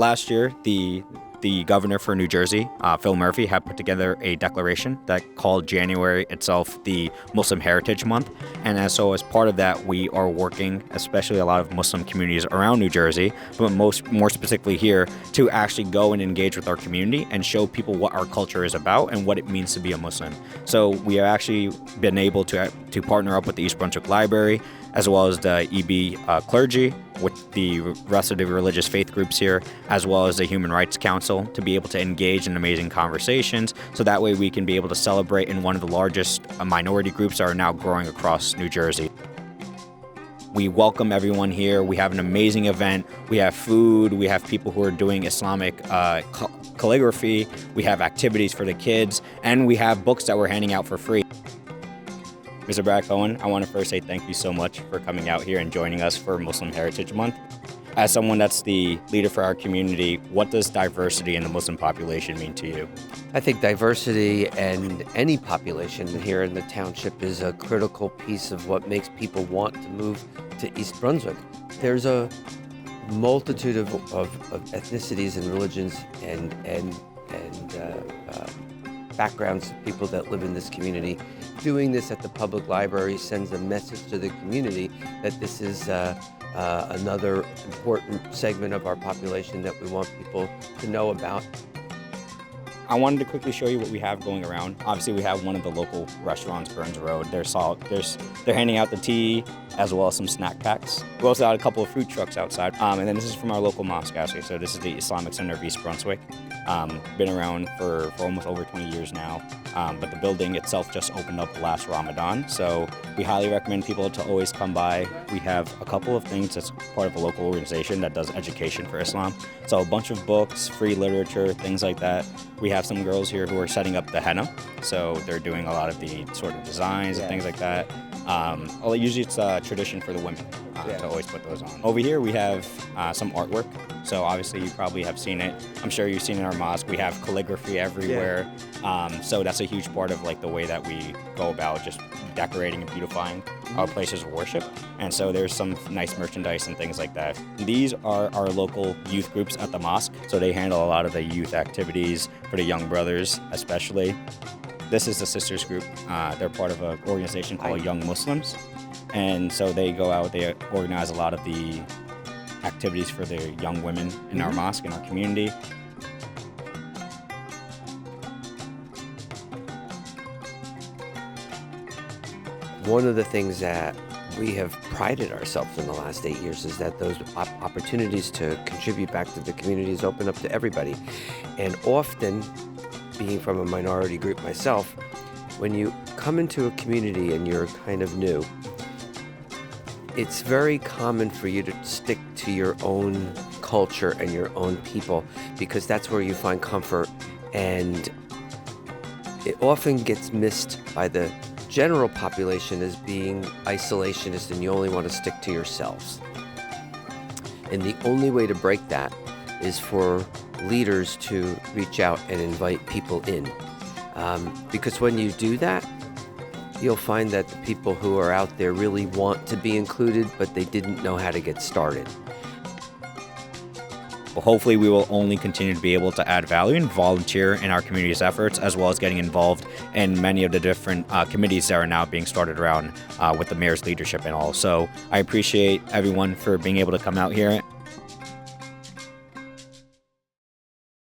Last year, the governor for New Jersey, Phil Murphy, had put together a declaration that called January itself the Muslim Heritage Month. And as part of that, we are working, especially a lot of Muslim communities around New Jersey, but more specifically here, to actually go and engage with our community and show people what our culture is about and what it means to be a Muslim. So we have actually been able to partner up with the East Brunswick Library, as well as the EB clergy, with the rest of the religious faith groups here, as well as the Human Rights Council, to be able to engage in amazing conversations. So that way we can be able to celebrate in one of the largest minority groups that are now growing across New Jersey. We welcome everyone here. We have an amazing event. We have food. We have people who are doing Islamic calligraphy. We have activities for the kids, and we have books that we're handing out for free. Mr. Brad Cohen, I want to first say thank you so much for coming out here and joining us for Muslim Heritage Month. As someone that's the leader for our community, what does diversity in the Muslim population mean to you? I think diversity and any population here in the township is a critical piece of what makes people want to move to East Brunswick. There's a multitude of ethnicities and religions and backgrounds of people that live in this community. Doing this at the public library sends a message to the community that this is another important segment of our population that we want people to know about. I wanted to quickly show you what we have going around. Obviously, we have one of the local restaurants, Burns Road. They're handing out the tea as well as some snack packs. We also got a couple of food trucks outside. And then this is from our local mosque, actually. So this is the Islamic Center of East Brunswick. Been around for almost over 20 years now. But the building itself just opened up last Ramadan. So we highly recommend people to always come by. We have a couple of things that's part of a local organization that does education for Islam. So a bunch of books, free literature, things like that. We have some girls here who are setting up the henna. So they're doing a lot of the sort of designs and things like that. Usually it's a tradition for the women to always put those on. Over here we have some artwork. So obviously you probably have seen it. I'm sure you've seen it in our mosque. We have calligraphy everywhere. So that's a huge part of like the way that we go about just decorating and beautifying our places of worship. And so there's some nice merchandise and things like that. These are our local youth groups at the mosque. So they handle a lot of the youth activities for the young brothers especially. This is the Sisters Group. They're part of an organization called Young Muslims. And so they go out, they organize a lot of the activities for the young women in our mosque, in our community. One of the things that we have prided ourselves in the last 8 years is that those opportunities to contribute back to the community is open up to everybody. And often, being from a minority group myself, when you come into a community and you're kind of new, it's very common for you to stick to your own culture and your own people because that's where you find comfort, and it often gets missed by the general population as being isolationist and you only want to stick to yourselves. And the only way to break that is for leaders to reach out and invite people in. Because when you do that, you'll find that the people who are out there really want to be included, but they didn't know how to get started. Well, hopefully we will only continue to be able to add value and volunteer in our community's efforts, as well as getting involved in many of the different committees that are now being started around with the mayor's leadership and all. So I appreciate everyone for being able to come out here.